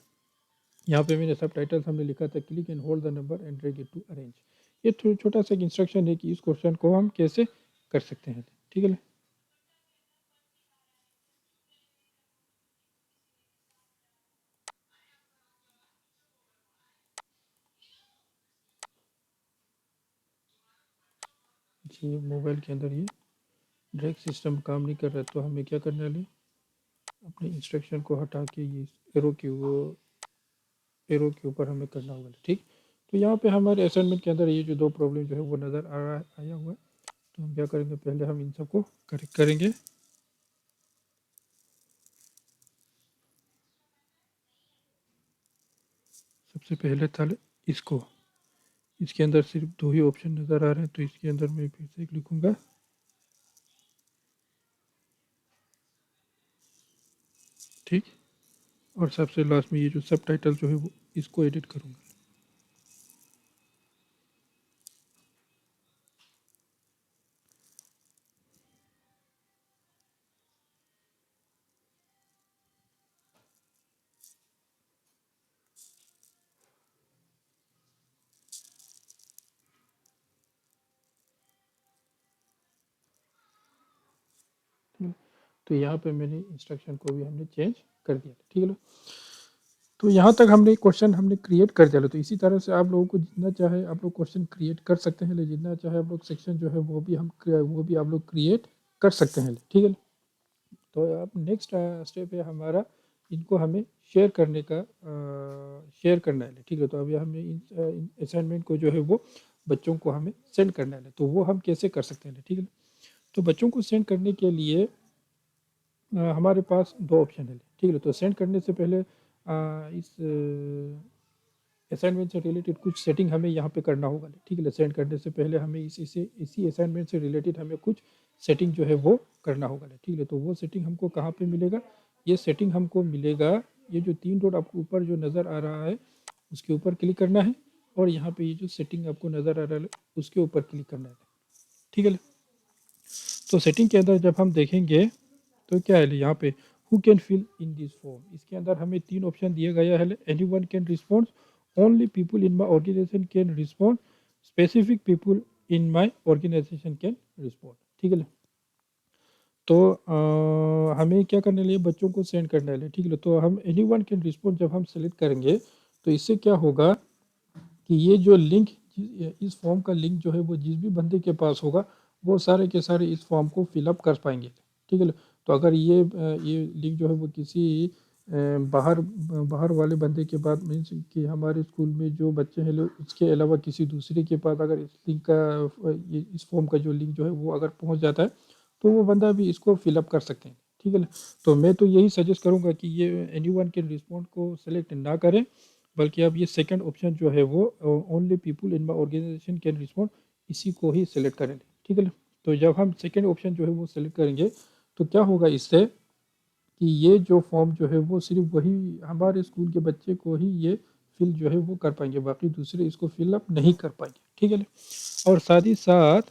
यहाँ पे मैंने सब टाइटल्स हमने लिखा था click and hold the number and drag it to arrange. ये छोटा सा इंस्ट्रक्शन है कि इस क्वेश्चन को हम कैसे कर सकते हैं, ठीक है। जी मोबाइल के अंदर ये ड्रैग सिस्टम काम नहीं कर रहा है, तो हमें क्या करना है, अपने इंस्ट्रक्शन को हटा के ये एरो के ऊपर हमें करना होगा, ठीक। तो यहाँ पे हमारे असाइनमेंट के अंदर ये जो दो प्रॉब्लम जो है वो नज़र आ रहा आया हुआ है। तो हम क्या करेंगे, पहले हम इन सबको करेक्ट करेंगे। सबसे पहले था इसको, इसके अंदर सिर्फ दो ही ऑप्शन नज़र आ रहे हैं, तो इसके अंदर मैं फिर से लिखूँगा ठीक। और सबसे लास्ट में ये जो सब टाइटल जो है वो इसको एडिट करूँगा। तो यहाँ पे मैंने इंस्ट्रक्शन को भी हमने चेंज कर दिया, ठीक है। तो यहाँ तक हमने क्वेश्चन हमने क्रिएट कर दिया। तो इसी तरह से आप लोगों को जितना चाहे आप लोग क्वेश्चन क्रिएट कर सकते हैं, लेकिन जितना चाहे आप लोग सेक्शन जो है वो भी आप लोग क्रिएट कर सकते हैं, ठीक है। तो अब नेक्स्ट स्टेप है हमारा, इनको हमें शेयर करने का शेयर करना है, ठीक है। तो अभी हमें इन असाइनमेंट को जो है वो बच्चों को हमें सेंड करना है, तो वो हम कैसे कर सकते हैं, ठीक है। तो बच्चों को सेंड करने के लिए हमारे पास दो ऑप्शन है, ठीक है। तो सेंड करने से पहले इस असाइनमेंट से रिलेटेड कुछ सेटिंग हमें यहाँ पे करना होगा, ठीक है। सेंड करने से पहले हमें इसी असाइनमेंट से रिलेटेड हमें कुछ सेटिंग जो है वो करना होगा, ठीक है। तो वो सेटिंग हमको कहाँ पे मिलेगा, ये सेटिंग हमको मिलेगा, ये जो तीन डॉट आपको ऊपर जो नज़र आ रहा है उसके ऊपर क्लिक करना है, और यहाँ पे ये जो सेटिंग आपको नज़र आ रहा है उसके ऊपर क्लिक करना है, ठीक है। तो सेटिंग के अंदर जब हम देखेंगे तो क्या है, यहाँ पे who can fill in this form, इसके अंदर हमें तीन ऑप्शन दिए गया है। Any one can respond, only people in my organisation can respond, specific people in my organisation can respond, ठीक है। तो हमें क्या करने लिए, बच्चों को सेंड करने लिए, ठीक है। तो हम एनी वन कैन रिस्पॉन्ड जब हम सेलेक्ट करेंगे तो इससे क्या होगा कि ये जो लिंक, इस फॉर्म का लिंक जो है वो जिस भी बंदे के पास होगा वो सारे के सारे इस फॉर्म को फिलअप कर पाएंगे, ठीक है। तो अगर ये लिंक जो है वो किसी बाहर बाहर वाले बंदे के पास, मीन्स कि हमारे स्कूल में जो बच्चे हैं लोग, उसके अलावा किसी दूसरे के पास अगर इस लिंक का इस फॉर्म का जो लिंक जो है वो अगर पहुंच जाता है तो वो बंदा भी इसको फिलअप कर सकते हैं, ठीक है। तो मैं तो यही सजेस्ट करूँगा कि ये एनी वन के रिस्पॉन्ड को सेलेक्ट ना करें, बल्कि अब ये सेकंड ऑप्शन जो है वो only people in my organisation can respond, इसी को ही सिलेक्ट करें, ठीक है। तो जब हम सेकंड ऑप्शन जो है वो सिलेक्ट करेंगे तो क्या होगा इससे कि ये जो फॉर्म जो है वो सिर्फ वही हमारे स्कूल के बच्चे को ही ये फिल जो है वो कर पाएंगे, बाकी दूसरे इसको फिलअप नहीं कर पाएंगे, ठीक है। और साथ ही साथ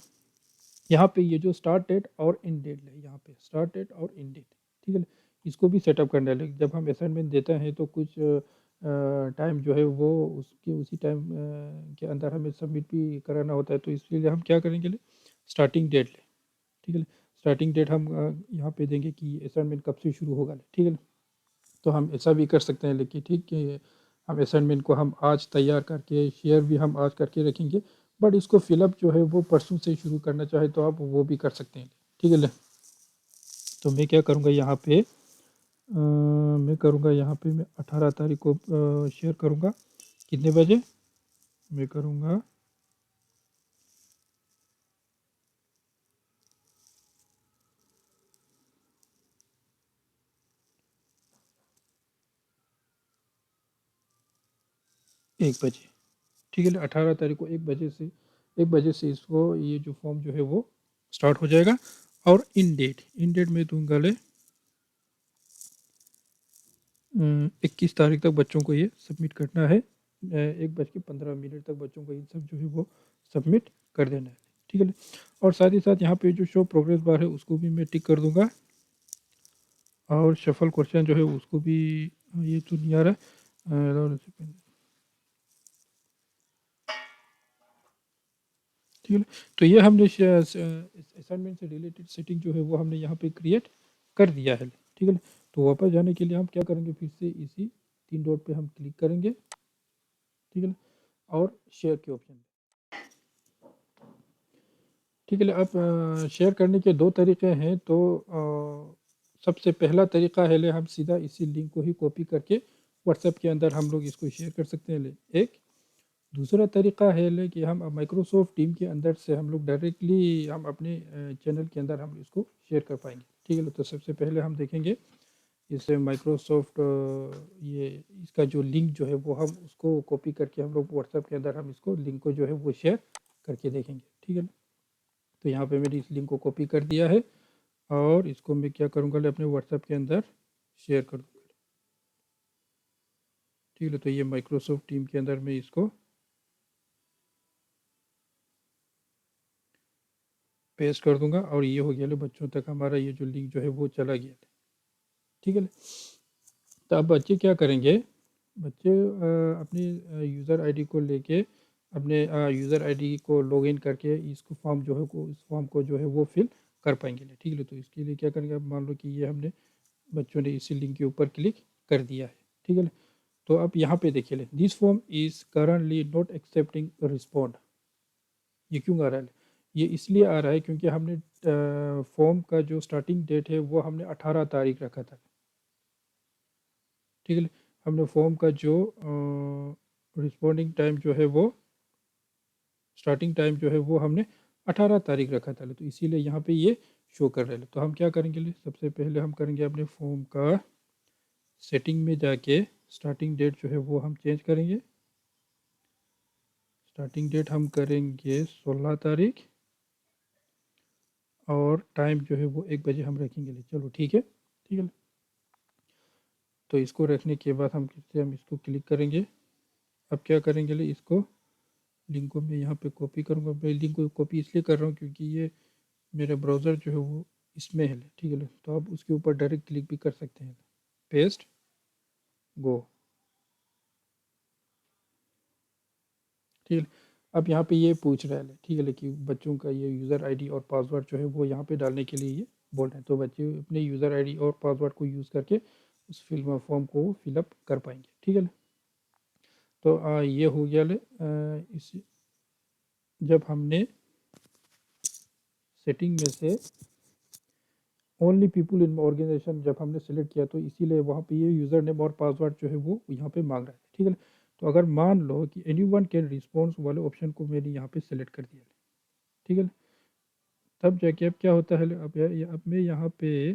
यहाँ पे ये जो स्टार्ट डेट और एंड डेट है, यहाँ पे स्टार्ट डेट और एंड डेट, ठीक है, इसको भी सेटअप करना है। जब हम असाइनमेंट देते हैं तो कुछ टाइम जो है वो उसके उसी टाइम के अंदर हमें सबमिट भी कराना होता है, तो इसके लिए हम क्या करेंगे, स्टार्टिंग डेट लें, ठीक है। स्टार्टिंग डेट हम यहाँ पे देंगे कि असाइनमेंट कब से शुरू होगा, ठीक है ना। तो हम ऐसा भी कर सकते हैं, लेकिन ठीक है, हम असाइनमेंट को हम आज तैयार करके शेयर भी हम आज करके रखेंगे, बट इसको फिलअप जो है वो परसों से शुरू करना चाहे तो आप वो भी कर सकते हैं, ठीक है ना। तो मैं क्या करूँगा यहाँ पे, मैं करूँगा यहाँ पे, मैं 18 तारीख को शेयर करूँगा। कितने बजे मैं करूँगा? 1 बजे, ठीक है ना। 18 तारीख को 1 बजे से इसको ये जो फॉर्म जो है वो स्टार्ट हो जाएगा। और इन डेट में दूंगा ले 21 तारीख तक बच्चों को ये सबमिट करना है। 1:15 तक बच्चों को ये सब जो है वो सबमिट कर देना है, ठीक है। और साथ ही साथ यहाँ पे जो शो प्रोग्रेस बार है उसको भी मैं टिक कर दूंगा, और शफल क्वेश्चन जो है उसको भी, ये तो नहीं आ रहा है, ठीक है। तो ये हमने असाइनमेंट से रिलेटेड सेटिंग जो है वो हमने यहाँ पे क्रिएट कर दिया है, ठीक है। तो वापस जाने के लिए हम क्या करेंगे, फिर से इसी 3 डॉट पे हम क्लिक करेंगे, ठीक है, और शेयर के ऑप्शन, ठीक है। अब शेयर करने के 2 तरीके हैं। तो सबसे पहला तरीका है ले, हम सीधा इसी लिंक को ही कॉपी करके व्हाट्सएप के अंदर हम लोग इसको शेयर कर सकते हैं ले। एक दूसरा तरीका है ले कि हम माइक्रोसॉफ्ट टीम के अंदर से हम लोग डायरेक्टली हम अपने चैनल के अंदर हम इसको शेयर कर पाएंगे, ठीक है। तो सबसे पहले हम देखेंगे इसे माइक्रोसॉफ्ट, ये इसका जो लिंक जो है वो हम उसको कॉपी करके हम लोग व्हाट्सएप के अंदर हम इसको लिंक को जो है वो शेयर करके देखेंगे, ठीक है। तो यहाँ पे मैंने इस लिंक को कॉपी कर दिया है, और इसको मैं क्या करूँगा, अपने व्हाट्सएप के अंदर शेयर कर दूँगा, ठीक है। तो ये माइक्रोसॉफ्ट टीम के अंदर मैं इसको पेस्ट कर दूंगा, और ये हो गया बच्चों तक हमारा ये जो लिंक जो है वो चला गया, ठीक है। तो अब बच्चे क्या करेंगे, बच्चे अपनी यूज़र आईडी को लेके, अपने यूज़र आईडी को लॉगिन करके इसको फॉर्म जो है इस फॉर्म को जो है वो फिल कर पाएंगे, ठीक है। तो इसके लिए क्या करेंगे, अब मान लो कि ये हमने बच्चों ने इसी लिंक के ऊपर क्लिक कर दिया है, ठीक है। तो अब यहाँ पे देखिए, this form is currently not accepting respond. ये क्यों आ रहा है? ये इसलिए आ रहा है क्योंकि हमने फॉर्म का जो स्टार्टिंग डेट है वो हमने 18 तारीख रखा था, ठीक है। हमने फॉर्म का जो रिस्पॉन्डिंग टाइम जो है वो, स्टार्टिंग टाइम जो है वो हमने 18 तारीख रखा था, तो इसीलिए यहाँ पे ये शो कर रहे हैं। तो हम क्या करेंगे, सबसे पहले हम करेंगे अपने फॉर्म का सेटिंग में जाके स्टार्टिंग डेट जो है वो हम चेंज करेंगे। स्टार्टिंग डेट हम करेंगे 16 तारीख, और टाइम जो है वो 1 बजे हम रखेंगे, चलो ठीक है, ठीक है। तो इसको रखने के बाद हम इसको क्लिक करेंगे। अब क्या करेंगे, इसको लिंक को मैं यहाँ पे कॉपी करूँगा। मैं लिंक को कॉपी इसलिए कर रहा हूँ क्योंकि ये मेरा ब्राउज़र जो है वो इसमें है, ठीक है। तो आप उसके ऊपर डायरेक्ट क्लिक भी कर सकते हैं, पेस्ट, गो, ठीक है। अब यहाँ पे ये पूछ रहा है, ठीक है, कि बच्चों का ये यूज़र आईडी और पासवर्ड जो है वो यहाँ पे डालने के लिए ये बोल रहे हैं। तो बच्चे अपने यूज़र आईडी और पासवर्ड को यूज़ करके उस फॉर्म को फिलअप कर पाएंगे, ठीक है। तो ये हो गया इस, जब हमने सेटिंग में से ओनली पीपल इन ऑर्गेनाइजेशन जब हमने सेलेक्ट किया, तो इसीलिए वहाँ पे ये यूज़र नेम और पासवर्ड जो है वो यहाँ पे मांग रहा है, ठीक है। तो अगर मान लो कि एनी वन कैन रिस्पॉन्स वाले ऑप्शन को मैंने यहाँ पे सेलेक्ट कर दिया, ठीक है। तब जाके अब क्या होता है, अब मैं यहाँ पे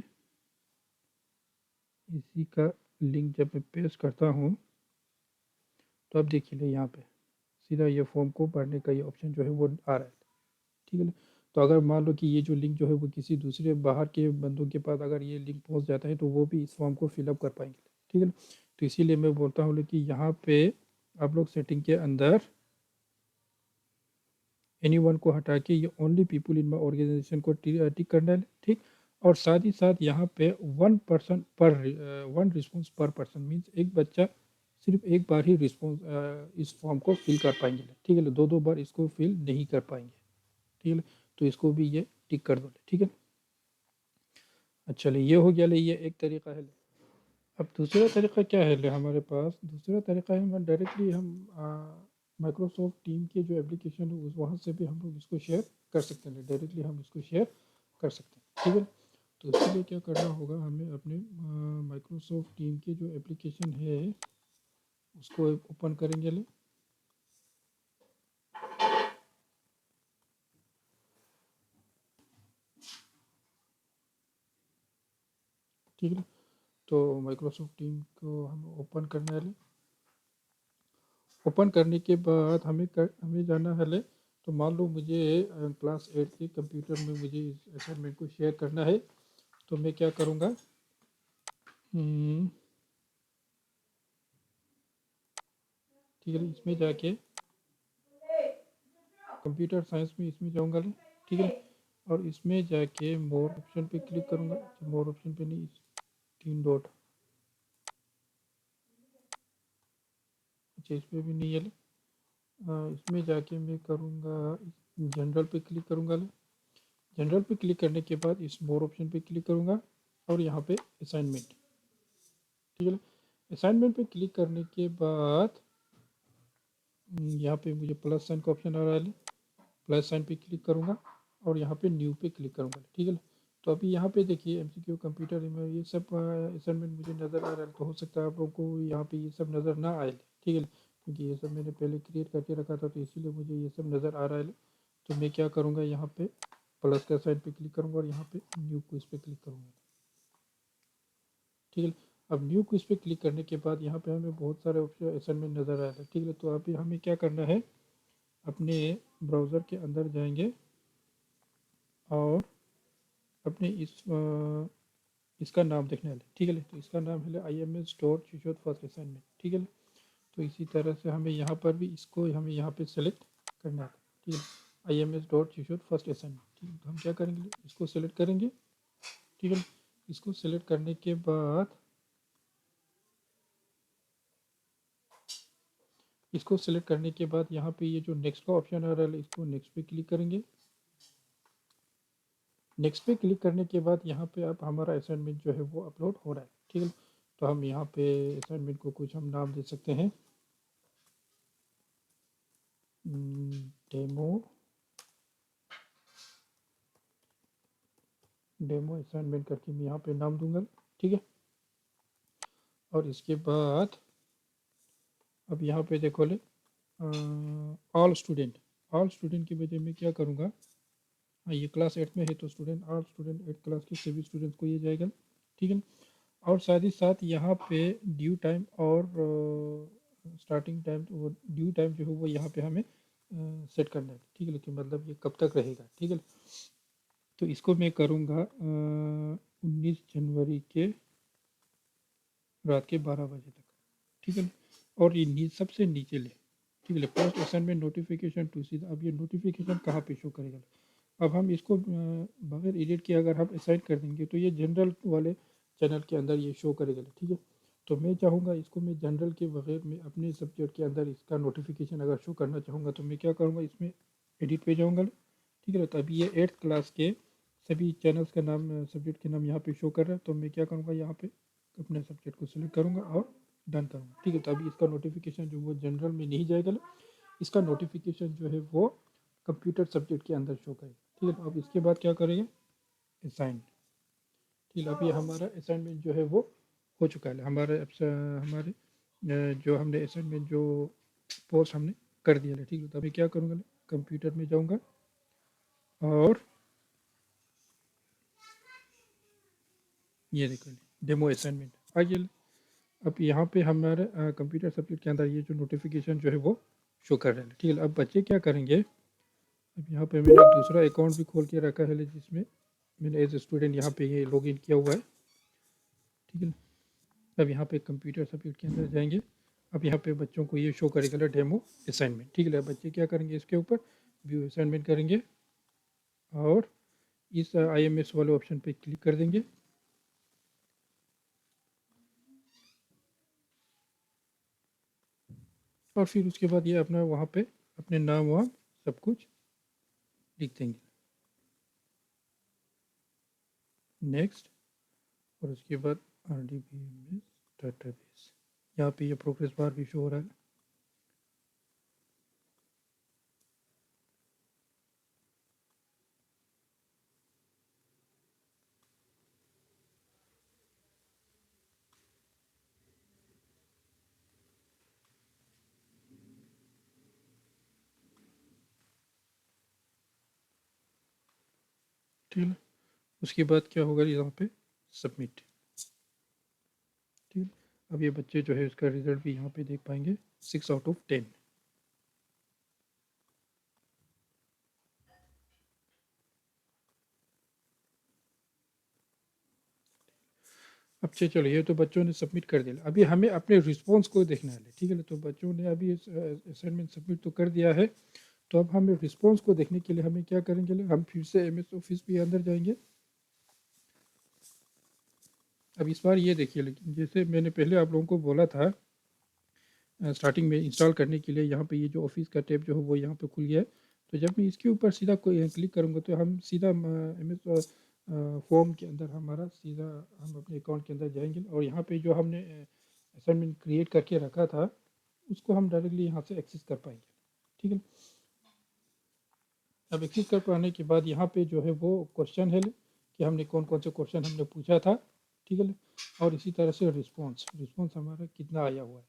इसी का लिंक जब मैं पेस्ट करता हूँ, तो अब देखिए यहाँ पे सीधा ये फॉर्म को भरने का ये ऑप्शन जो है वो आ रहा है, ठीक है। तो अगर मान लो कि ये जो लिंक जो है वो किसी दूसरे बाहर के बंदों के पास अगर ये लिंक पहुंच जाता है, तो वो भी इस फॉर्म को फिलअप कर पाएंगे, ठीक है। तो इसीलिए मैं बोलता हूँ कि यहाँ पे आप लोग सेटिंग के अंदर एनी वन को हटा के ये only people in my organisation को टिक करना है, ठीक। और साथ ही साथ यहाँ पे 1 पर्सन पर 1 रिस्पॉन्स पर पर्सन मीन्स एक बच्चा सिर्फ एक बार ही रिस्पॉन्स इस फॉर्म को फिल कर पाएंगे, ठीक है। दो दो बार इसको फिल नहीं कर पाएंगे, ठीक है। तो इसको भी ये टिक कर दो, ठीक है। अच्छा ले ये हो गया ले, ये एक तरीका है। अब दूसरा तरीका क्या है ले हमारे पास, दूसरा तरीका है हम डायरेक्टली हम माइक्रोसॉफ्ट टीम के जो एप्लीकेशन है उस वहाँ से भी हम लोग इसको शेयर कर सकते हैं, डायरेक्टली हम इसको शेयर कर सकते हैं, ठीक है। तो उसके लिए क्या करना होगा, हमें अपने माइक्रोसॉफ्ट टीम के जो एप्लीकेशन है उसको ओपन करेंगे ले, ठीक है। तो माइक्रोसॉफ्ट टीम को हम ओपन करने वाले, ओपन करने के बाद हमें जाना है ले, तो मान लो मुझे क्लास 8 के कंप्यूटर में मुझे इस असाइनमेंट को शेयर करना है, तो मैं क्या करूँगा, ठीक है, इसमें जाके कंप्यूटर साइंस में इसमें जाऊँगा ले, ठीक है। और इसमें जाके मोर ऑप्शन पे क्लिक करूँगा, मोर ऑप्शन पे नहीं, 3 डॉट, अच्छा इस पर भी नहीं है ले, इसमें जाके मैं करूँगा जनरल पे क्लिक करूँगा ले, जनरल पे क्लिक करने के बाद इस मोर ऑप्शन पे क्लिक करूँगा और यहाँ पे असाइनमेंट, ठीक है। असाइनमेंट पे क्लिक करने के बाद यहाँ पे मुझे प्लस साइन का ऑप्शन आ रहा है, प्लस साइन पे क्लिक करूँगा और यहाँ पे न्यू पे क्लिक करूँगा, ठीक है। तो अभी यहाँ पे देखिए एमसीक्यू कंप्यूटर में ये सब असाइनमेंट मुझे नज़र आ रहा है, तो हो सकता है आप लोगों को यहाँ पे ये सब नज़र ना आए, ठीक है, क्योंकि ये सब मैंने पहले क्रिएट करके रखा था, तो इसीलिए मुझे ये सब नज़र आ रहा है। तो मैं क्या करूँगा, यहाँ पे प्लस का साइन पे क्लिक करूँगा और यहाँ पे न्यू क्विज पे क्लिक करूँगा, ठीक है। अब न्यू क्विज पे क्लिक करने के बाद यहाँ पे हमें बहुत सारे ऑप्शन असाइनमेंट नज़र आ रहे हैं, ठीक है। तो अभी हमें क्या करना है, अपने ब्राउज़र के अंदर जाएंगे और अपने इसका नाम देखने वाले, ठीक है। तो इसका नाम है IMS dot seashore first assignment, ठीक है। तो इसी तरह से हमें यहाँ पर भी इसको हमें यहाँ पे सेलेक्ट करना है, ठीक है, IMS dot seashore first assignment, ठीक है। तो हम क्या करेंगे, इसको सेलेक्ट करेंगे, ठीक है। इसको सेलेक्ट करने के बाद इसको सेलेक्ट करने के बाद यहाँ पे ये जो नेक्स्ट का ऑप्शन आ रहा है इसको नेक्स्ट पे क्लिक करेंगे, नेक्स्ट पे क्लिक करने के बाद यहाँ पे अब हमारा असाइनमेंट जो है वो अपलोड हो रहा है, ठीक है। तो हम यहाँ पे असाइनमेंट को कुछ हम नाम दे सकते हैं, डेमो डेमो असाइनमेंट करके मैं यहाँ पे नाम दूंगा, ठीक है। और इसके बाद अब यहाँ पे देखो ले ऑल स्टूडेंट की वजह मैं क्या करूँगा, हाँ ये क्लास 8 में है तो स्टूडेंट ऑल स्टूडेंट 8 क्लास के सभी स्टूडेंट्स को ये जाएगा, ठीक है। और साथ ही साथ यहाँ पे ड्यू टाइम और स्टार्टिंग टाइम, वो ड्यू टाइम जो है वो यहाँ पे हमें सेट करना है, ठीक है, लेकिन मतलब ये कब तक रहेगा, ठीक है। तो इसको मैं करूँगा 19 जनवरी के रात के 12 बजे तक, ठीक है। और ये सबसे नीचे ले, ठीक है, पोस्ट असाइनमेंट नोटिफिकेशन टू सी, अब ये नोटिफिकेशन कहाँ पे शो करेगा, अब हम इसको बगैर एडिट किए अगर हम असाइन कर देंगे तो ये जनरल वाले चैनल के अंदर ये शो करेगा, ठीक है। तो मैं चाहूँगा इसको मैं जनरल के बगैर में अपने सब्जेक्ट के अंदर इसका नोटिफिकेशन अगर शो करना चाहूँगा तो मैं क्या करूँगा, इसमें एडिट पे जाऊँगा, ठीक है। तो अभी ये 8th क्लास के सभी चैनल्स का नाम सब्जेक्ट के नाम यहाँ पे शो कर रहा है, तो मैं क्या करूँगा, यहाँ पे अपने सब्जेक्ट को सिलेक्ट करूँगा और डन करूँगा, ठीक है। तो अभी इसका नोटिफिकेशन जो वो जनरल में नहीं जाएगा, इसका नोटिफिकेशन जो है वो कंप्यूटर सब्जेक्ट के अंदर शो करेगा, ठीक है। तो अब इसके बाद क्या करेंगे, असाइन, ठीक है। अभी हमारा असाइनमेंट जो है वो हो चुका है, हमारे जो हमने असाइनमेंट जो पोस्ट हमने कर दिया है, ठीक है। तो अभी क्या करूँगा, कंप्यूटर में जाऊँगा और ये देखो डेमो असाइनमेंट आ गया। अब यहाँ पे हमारे कंप्यूटर सब्जेक्ट के अंदर ये जो नोटिफिकेशन जो है वो शो कर रहा है, ठीक है। अब बच्चे क्या करेंगे, अब यहाँ पे मैंने एक दूसरा अकाउंट भी खोल के रखा है जिसमें मैंने एज ए स्टूडेंट यहाँ पे ये लॉगिन किया हुआ है, ठीक है। अब यहाँ पे कंप्यूटर सब्जेक्ट के अंदर जाएंगे, अब यहाँ पे बच्चों को ये शो करेगा डेमो असाइनमेंट, ठीक है। बच्चे क्या करेंगे, इसके ऊपर व्यू असाइनमेंट करेंगे और इस IMS वाले ऑप्शन पे क्लिक कर देंगे, और फिर उसके बाद ये अपना वहाँ पे अपने नाम वाम सब कुछ लिख देंगे, नेक्स्ट, और उसके बाद RDBMS डेटाबेस। यहाँ पे ये प्रोग्रेस बार भी शो हो रहा है। ठीक है, उसके बाद क्या होगा यहाँ पे सबमिट। ठीक है, अब ये बच्चे जो है उसका रिजल्ट भी यहाँ पे देख पाएंगे 6/10। अच्छा चलो, ये तो बच्चों ने सबमिट कर दिया। अभी हमें अपने रिस्पॉन्स को देखना है। ठीक है, तो बच्चों ने अभी असाइनमेंट सबमिट तो कर दिया है। तो अब हमें रिस्पॉन्स को देखने के लिए हमें क्या करेंगे, हम फिर से MS ऑफिस भी अंदर जाएंगे। अब इस बार ये देखिए, लेकिन जैसे मैंने पहले आप लोगों को बोला था स्टार्टिंग में इंस्टॉल करने के लिए, यहाँ पे ये जो ऑफिस का टैब जो है वो यहाँ पे खुल गया है। तो जब मैं इसके ऊपर सीधा कोई क्लिक करूँगा तो हम सीधा MS फॉर्म के अंदर हमारा सीधा हम अपने अकाउंट के अंदर जाएंगे, और यहाँ पे जो हमने असाइनमेंट क्रिएट करके रखा था उसको हम डायरेक्टली यहाँ से एक्सेस कर पाएंगे। ठीक है, अब एक्सेस कर पाने के बाद यहाँ पे जो है वो क्वेश्चन है कि हमने कौन कौन से क्वेश्चन हमने पूछा था। ठीक है, और इसी तरह से रिस्पॉन्स हमारा कितना आया हुआ है।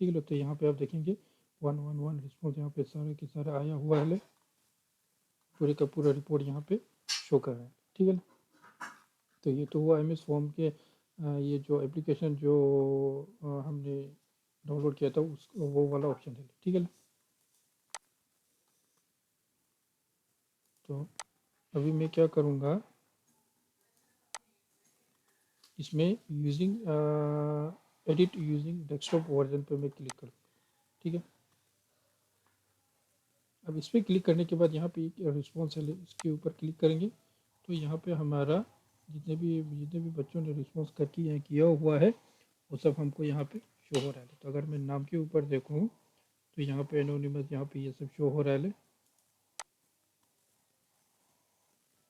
ठीक है, तो यहाँ पे आप देखेंगे 111 रिस्पॉन्स यहाँ पे सारे के सारा आया हुआ है। पूरे का पूरा रिपोर्ट यहाँ पे शो कर रहा है। ठीक है, तो ये तो हुआ MS फॉर्म के ये जो एप्लीकेशन जो हमने डाउनलोड किया था उस वो वाला ऑप्शन है। ठीक है, तो अभी मैं क्या करूँगा, इसमें using edit using desktop version पे मैं क्लिक करूँ। ठीक है, अब इस पर क्लिक करने के बाद यहाँ पे एक रिस्पॉन्स है, इसके ऊपर क्लिक करेंगे तो यहाँ पे हमारा जितने भी बच्चों ने रिस्पॉन्स किया हुआ है वो सब हमको यहाँ पे शो हो रहा है। तो अगर मैं नाम के ऊपर देखूँ तो यहाँ पे एनोनिमस यहाँ पे ये सब शो हो रहा है।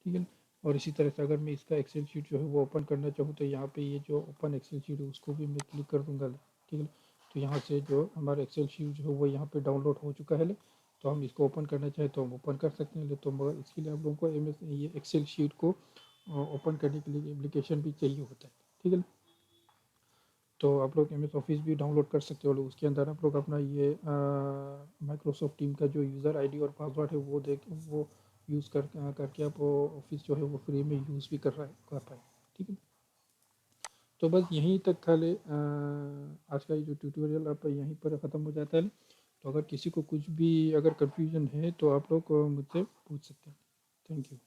ठीक है, और इसी तरह से अगर मैं इसका एक्सेल शीट जो है वो ओपन करना चाहूँ तो यहाँ पे ये जो ओपन एक्सेल शीट है उसको भी मैं क्लिक कर दूँगा। ठीक है, तो यहाँ से जो हमारा एक्सेल शीट जो है वो यहाँ पे डाउनलोड हो चुका है। तो हम इसको ओपन करना चाहें तो हम ओपन कर सकते हैं। तो मगर इसके लिए आप लोगों को ये एक्सेल शीट को ओपन करने के लिए एप्लीकेशन भी चाहिए होता है। ठीक है, तो आप लोग MS ऑफिस भी डाउनलोड कर सकते हो। उसके अंदर आप लोग अपना ये माइक्रोसॉफ्ट टीम का जो यूज़र ID और पासवर्ड है वो यूज़ करके आप ऑफिस जो है वो फ्री में यूज़ भी कर पाए। ठीक है, तो बस यहीं तक खाली आज का ये जो ट्यूटोरियल आप यहीं पर ख़त्म हो जाता है। तो अगर किसी को कुछ भी अगर कन्फ्यूजन है तो आप लोग मुझसे पूछ सकते हैं। Thank you.